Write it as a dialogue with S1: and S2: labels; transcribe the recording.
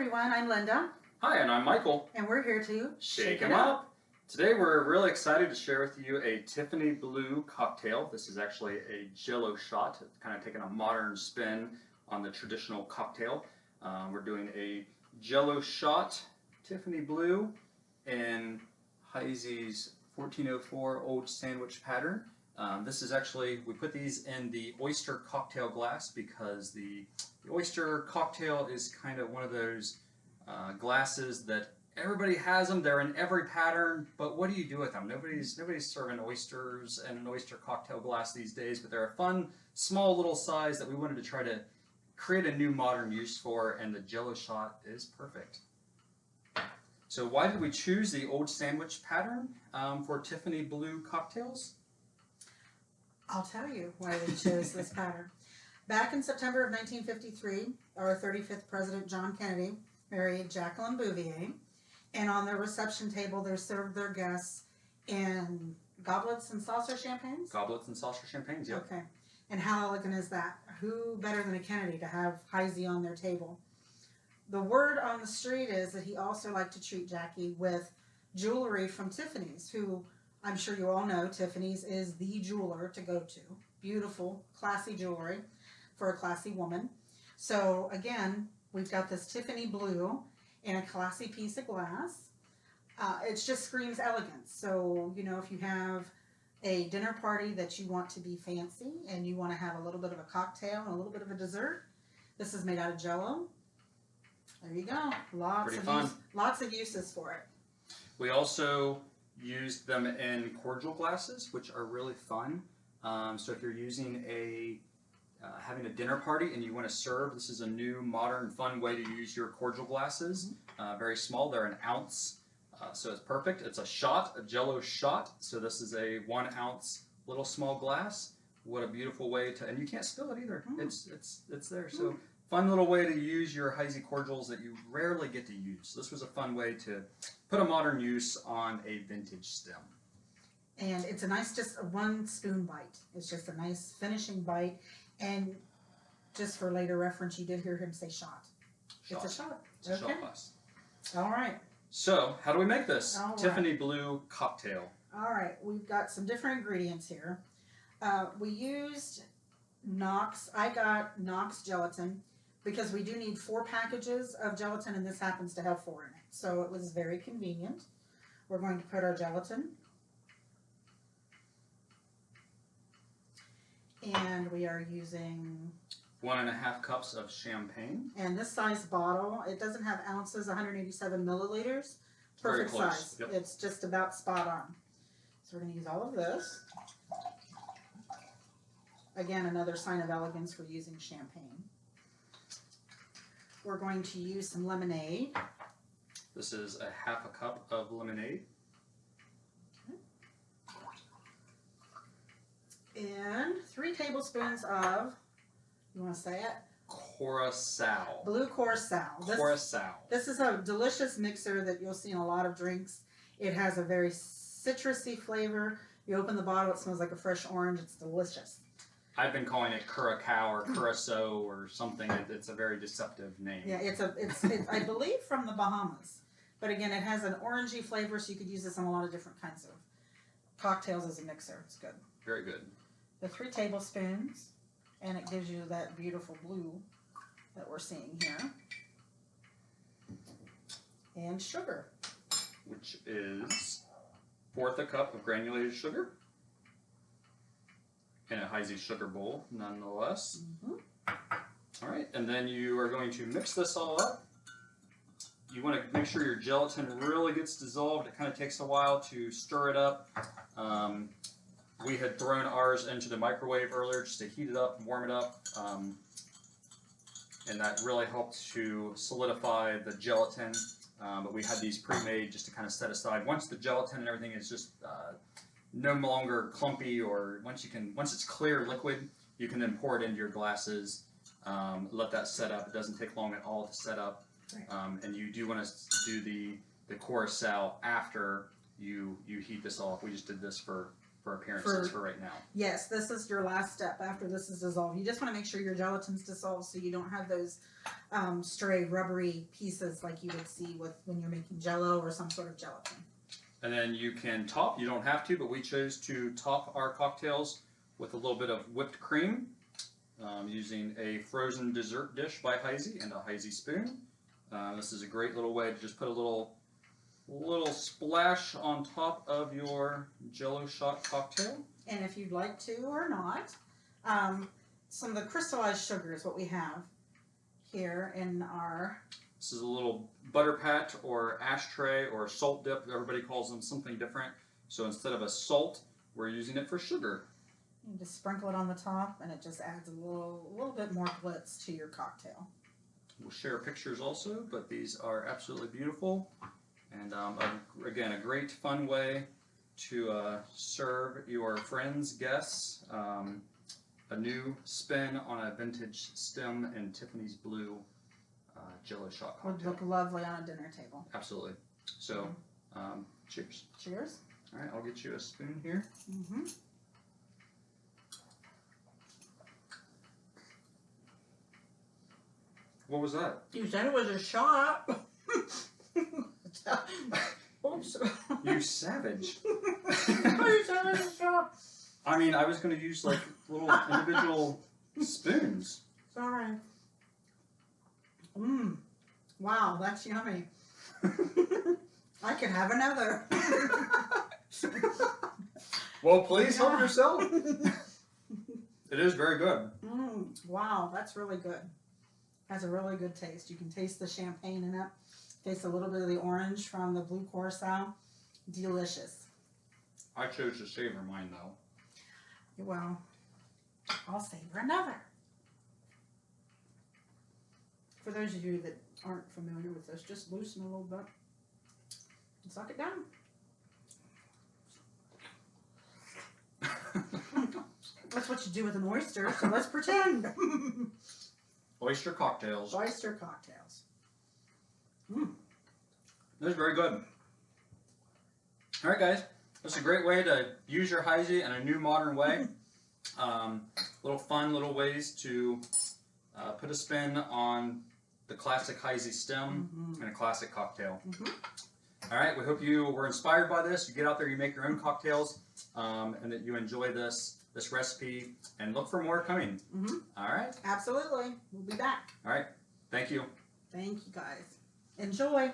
S1: everyone, I'm Linda.
S2: Hi, and I'm Michael.
S1: And we're here to
S2: Shake 'em up. Today we're really excited to share with you a Tiffany Blue Cocktail. This is actually a Jello Shot, kind of taking a modern spin on the traditional cocktail. We're doing a Jello Shot Tiffany Blue in Heise's 1404 Old Sandwich pattern. This is actually, we put these in the oyster cocktail glass because the oyster cocktail is kind of one of those glasses that everybody has them. They're in every pattern, but what do you do with them? Nobody's serving oysters in an oyster cocktail glass these days, but they're a fun, small little size that we wanted to try to create a new modern use for, and the Jello Shot is perfect. So why did we choose the Old Sandwich pattern for Tiffany Blue cocktails?
S1: I'll tell you why we chose this pattern. Back in September of 1953, our 35th President John Kennedy married Jacqueline Bouvier, and on their reception table they served their guests in goblets and saucer champagnes?
S2: Goblets and saucer champagnes, yep.
S1: Okay. And how elegant is that? Who better than a Kennedy to have Heise on their table? The word on the street is that he also liked to treat Jackie with jewelry from Tiffany's, who I'm sure you all know Tiffany's is the jeweler to go to. Beautiful, classy jewelry for a classy woman. So again, we've got this Tiffany Blue in a classy piece of glass. It just screams elegance. So, you know, if you have a dinner party that you want to be fancy and you want to have a little bit of a cocktail and a little bit of a dessert, this is made out of Jello. There you go. Lots of uses for it.
S2: We also used them in cordial glasses, which are really fun. So if you're using having a dinner party and you want to serve, this is a new, modern, fun way to use your cordial glasses. Very small, they're an ounce, so it's perfect. It's a shot, a Jello Shot. So this is a 1 ounce little small glass. What a beautiful way to, and you can't spill it either. It's there. So fun little way to use your Heise cordials that you rarely get to use. This was a fun way to put a modern use on a vintage stem.
S1: And it's a nice, just a 1 spoon bite. It's just a nice finishing bite. And just for later reference, you did hear him say shot. It's a shot.
S2: It's a shot glass.
S1: All right.
S2: So, how do we make this? Tiffany Blue Cocktail.
S1: All right. We've got some different ingredients here. We used Knox. I got Knox gelatin because we do need 4 packages of gelatin, and this happens to have 4 in it. So it was very convenient. We're going to put our gelatin. And we are using
S2: 1.5 cups of champagne.
S1: And this size bottle, it doesn't have ounces, 187 milliliters. Perfect size. Yep. It's just about spot on. So we're going to use all of this. Again, another sign of elegance for using champagne. We're going to use some lemonade.
S2: This is a 1/2 cup of lemonade.
S1: And 3 tablespoons of, you want to say it?
S2: Curacao.
S1: Blue Curacao. This is a delicious mixer that you'll see in a lot of drinks. It has a very citrusy flavor. You open the bottle, it smells like a fresh orange. It's delicious.
S2: I've been calling it Curacao or Curacao or something. It's a very deceptive name.
S1: Yeah, it's I believe from the Bahamas. But again, it has an orangey flavor, so you could use this on a lot of different kinds of cocktails as a mixer. It's good.
S2: Very good.
S1: The 3 tablespoons, and it gives you that beautiful blue that we're seeing here. And sugar.
S2: Which is 1/4 cup of granulated sugar. In a Heise sugar bowl, nonetheless. All right, and then you are going to mix this all up. You want to make sure your gelatin really gets dissolved. It kind of takes a while to stir it up. We had thrown ours into the microwave earlier just to heat it up and warm it up. And that really helped to solidify the gelatin. But we had these pre-made just to kind of set aside. Once the gelatin and everything is just no longer clumpy, or once it's clear liquid, you can then pour it into your glasses. Let that set up. It doesn't take long at all to set up. And you do want to do the Curacao after you heat this off. We just did this for for appearances for right now.
S1: Yes, this is your last step after this is dissolved. You just want to make sure your gelatin's dissolved so you don't have those stray rubbery pieces like you would see when you're making Jello or some sort of gelatin.
S2: And then you can top, you don't have to, but we chose to top our cocktails with a little bit of whipped cream using a frozen dessert dish by Heisey and a Heisey spoon. This is a great little way to just put a little splash on top of your Jello Shot cocktail. And
S1: if you'd like to or not, some of the crystallized sugar is what we have here in our...
S2: This is a little butter pat or ashtray or salt dip. Everybody calls them something different. So instead of a salt, we're using it for sugar.
S1: You just sprinkle it on the top, and it just adds a little bit more glitz to your cocktail.
S2: We'll share pictures also, but these are absolutely beautiful. And again, a great fun way to serve your friends, guests, a new spin on a vintage stem and Tiffany's Blue Jello Shot cocktail.
S1: Would look lovely on a dinner table.
S2: Absolutely. So, cheers.
S1: Cheers.
S2: All right, I'll get you a spoon here.
S1: Mm-hmm.
S2: What was that?
S1: You said it was a shot. Oops.
S2: You savage.
S1: You said it was a shot.
S2: I mean, I was going to use like little individual spoons.
S1: Sorry. Wow, that's yummy. I could have another.
S2: Well, please help yourself. It is very good.
S1: Wow, that's really good. Has a really good taste. You can taste the champagne in it. Taste a little bit of the orange from the blue curacao. Delicious.
S2: I chose to savor mine though.
S1: Well, I'll savor another. For those of you that aren't familiar with this, just loosen a little bit and suck it down. That's what you do with an oyster, so let's pretend.
S2: Oyster cocktails.
S1: Oyster cocktails.
S2: This is very good. All right, guys. This is a great way to use your Heisey in a new modern way. Little fun little ways to put a spin on the classic Heisey stem and a classic cocktail. All right, we hope you were inspired by this. You get out there, you make your own cocktails, and that you enjoy this recipe, and look for more coming. All right?
S1: Absolutely. We'll be back.
S2: All right. Thank you.
S1: Thank you, guys. Enjoy.